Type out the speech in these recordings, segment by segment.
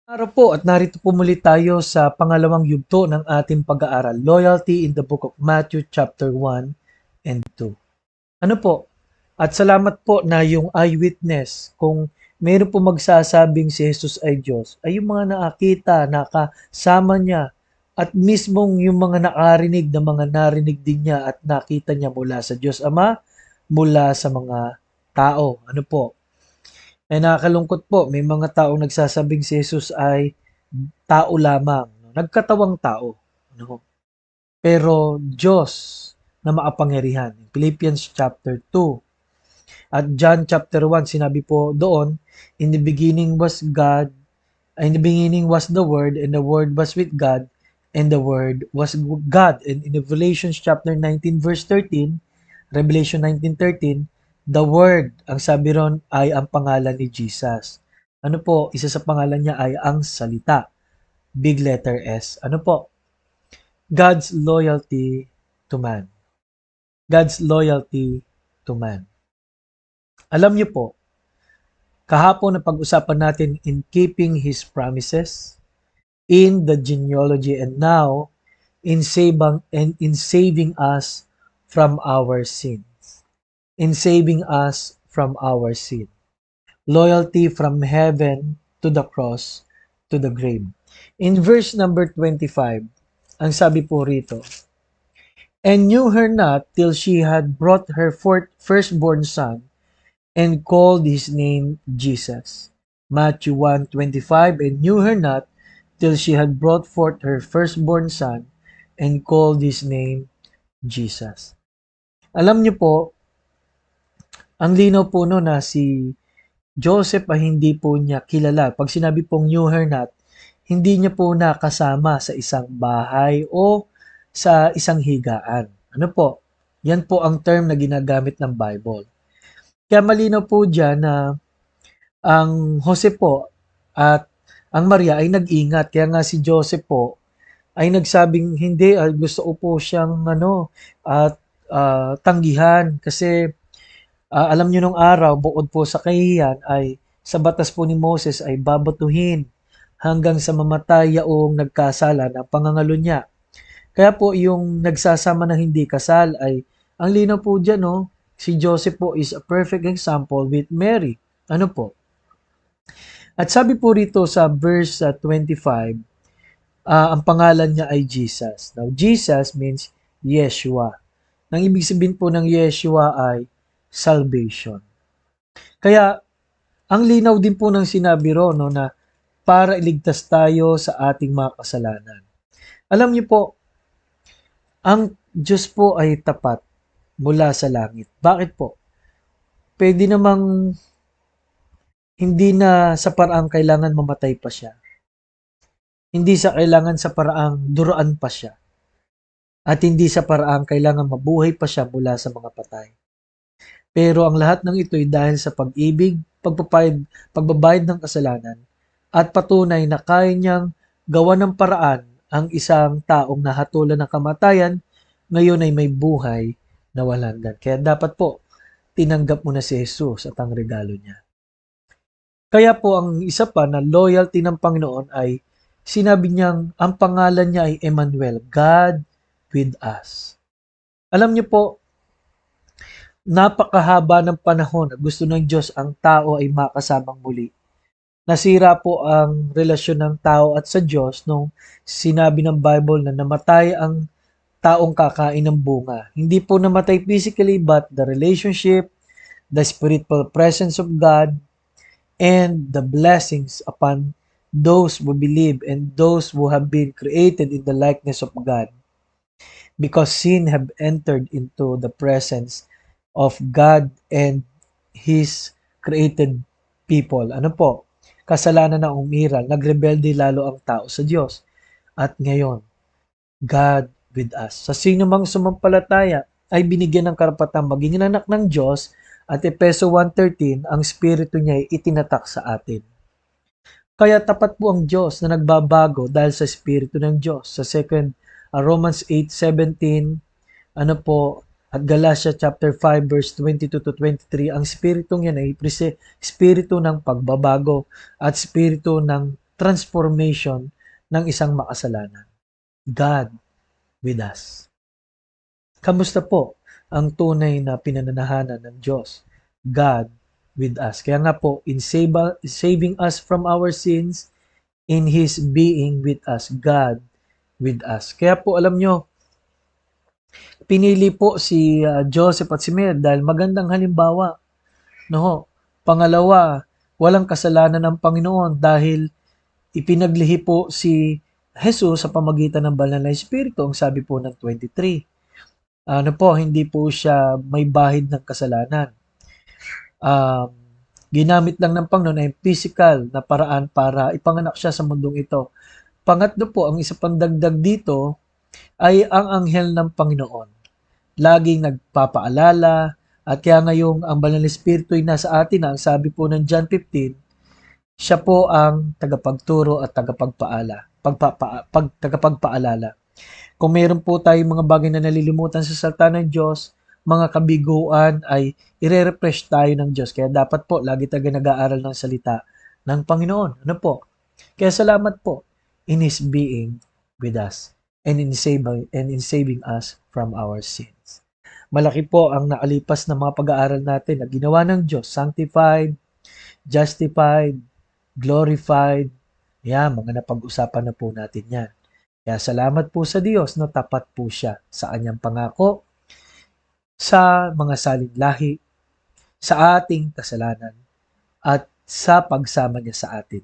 Araw po at narito po muli tayo sa pangalawang yugto ng ating pag-aaral, Loyalty in the Book of Matthew chapter 1 and 2. Ano po? At salamat po na yung eyewitness, kung mayroon po magsasabing si Jesus ay Diyos, ay yung mga nakakita, nakasama niya, at mismong yung mga nakarinig na mga narinig din niya at nakita niya mula sa Diyos Ama, mula sa mga tao. Ano po? Ay nakakalungkot po, may mga taong nagsasabing si Jesus ay tao lamang, no? Nagkatawang tao, no? Pero Diyos na makapangyarihan. Philippians chapter 2 at John chapter 1, sinabi po doon, in the beginning was God, in the beginning was the Word, and the Word was with God, and the Word was God. And in Revelation chapter 19 verse 13, Revelation 19:13, the Word, ang sabi ron ay ang pangalan ni Jesus. Ano po, isa sa pangalan niya ay ang salita. Big letter S. Ano po? God's loyalty to man. God's loyalty to man. Alam niyo po, kahapon na pag-usapan natin in keeping His promises, in the genealogy, and now in saving us from our sins. In saving us from our sin. Loyalty from heaven to the cross to the grave. In verse number 25, ang sabi po rito, and knew her not till she had brought her firstborn son, and called his name Jesus. Matthew 1:25, and knew her not till she had brought forth her firstborn son, and called his name Jesus. Alam niyo po, ang linaw po no na si Joseph ay hindi po niya kilala. Pag sinabi pong knew her not, hindi niya po nakasama sa isang bahay o sa isang higaan. Ano po? Yan po ang term na ginagamit ng Bible. Kaya malinaw po dyan na ang Jose po at ang Maria ay nag-ingat. Kaya nga si Joseph po ay nagsabing hindi, gusto ko po siyang at tanggihan kasi alam niyo nung araw, bukod po sa kahihiyan ay sa batas po ni Moses ay babatuhin hanggang sa mamatay yaong nagkasala ng pangangalo niya. Kaya po yung nagsasama na hindi kasal ay ang linaw po dyan, no? Si Joseph po is a perfect example with Mary. Ano po? At sabi po rito sa verse 25, ang pangalan niya ay Jesus. Now, Jesus means Yeshua. Ang ibig sabihin po ng Yeshua ay salvation. Kaya, ang linaw din po ng sinabi ro, no, na para iligtas tayo sa ating mga kasalanan. Alam niyo po, ang Diyos po ay tapat mula sa langit. Bakit po? Pwede namang hindi na sa paraang kailangan mamatay pa siya. Hindi sa kailangan sa paraang duruan pa siya. At hindi sa paraang kailangan mabuhay pa siya mula sa mga patay. Pero ang lahat ng ito ay dahil sa pag-ibig, pagbabayad ng kasalanan, at patunay na kaya niyang gawa ng paraan ang isang taong nahatulan ng kamatayan, ngayon ay may buhay na walang hanggan. Kaya dapat po, tinanggap mo na si Jesus at ang regalo niya. Kaya po ang isa pa na loyalty ng Panginoon ay sinabi niyang ang pangalan niya ay Emmanuel, God with us. Alam niyo po, napakahaba ng panahon na gusto ng Diyos ang tao ay makasamang muli. Nasira po ang relasyon ng tao at sa Diyos nung sinabi ng Bible na namatay ang taong kakain ng bunga. Hindi po namatay physically but the relationship, the spiritual presence of God, and the blessings upon those who believe and those who have been created in the likeness of God. Because sin have entered into the presence of God and His created people. Ano po? Kasalanan na umiral, nagrebelde lalo ang tao sa Diyos. At ngayon, God with us. Sa sino mang sumampalataya ay binigyan ng karapatang maging anak ng Diyos at Efeso 1:13, ang Espiritu niya ay itinatak sa atin. Kaya tapat po ang Diyos na nagbabago dahil sa Espiritu ng Diyos. Sa Romans 8:17, ano po, at Galatia chapter 5 verse 22 to 23, ang Espiritong yan ay Espiritu ng pagbabago at Espiritu ng transformation ng isang makasalanan. God with us. Kamusta po ang tunay na pinananahanan ng Diyos? God with us. Kaya nga po, in saving us from our sins, in His being with us, God with us. Kaya po alam nyo, pinili po si Joseph at si Mary dahil magandang halimbawa. No? Pangalawa, walang kasalanan ng Panginoon dahil ipinaglihi po si Jesus sa pamagitan ng banal na Espiritu, ang sabi po ng 23. Hindi po siya may bahid ng kasalanan. Ginamit lang ng Panginoon ay physical na paraan para ipanganak siya sa mundong ito. Pangatlo po, ang isa pang dagdag dito ay ang anghel ng Panginoon. Laging nagpapaalala at kaya ngayong ang banal na Espiritu ay nasa atin na, ang sabi po ng John 15, siya po ang tagapagturo at tagapagpaalala. Kung meron po tayong mga bagay na nalilimutan sa salita ng Diyos, mga kabiguan ay ire-refresh tayo ng Diyos. Kaya dapat po, lagi tayo nag-aaral ng salita ng Panginoon. Ano po? Kaya salamat po in His being with us and in saving us from our sins. Malaki po ang nakalipas na mga pag-aaral natin na ginawa ng Diyos, sanctified, justified, glorified. Yan, mga napag-usapan na po natin yan. Kaya salamat po sa Diyos na tapat po siya sa kanyang pangako, sa mga saling lahi, sa ating kasalanan, at sa pagsama niya sa atin.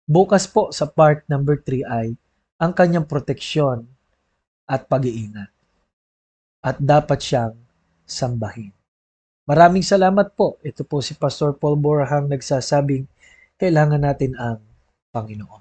Bukas po sa part number 3 ay ang kanyang proteksyon at pag-iingat. At dapat siyang sambahin. Maraming salamat po. Ito po si Pastor Paul Borahang nagsasabing kailangan natin ang Panginoon.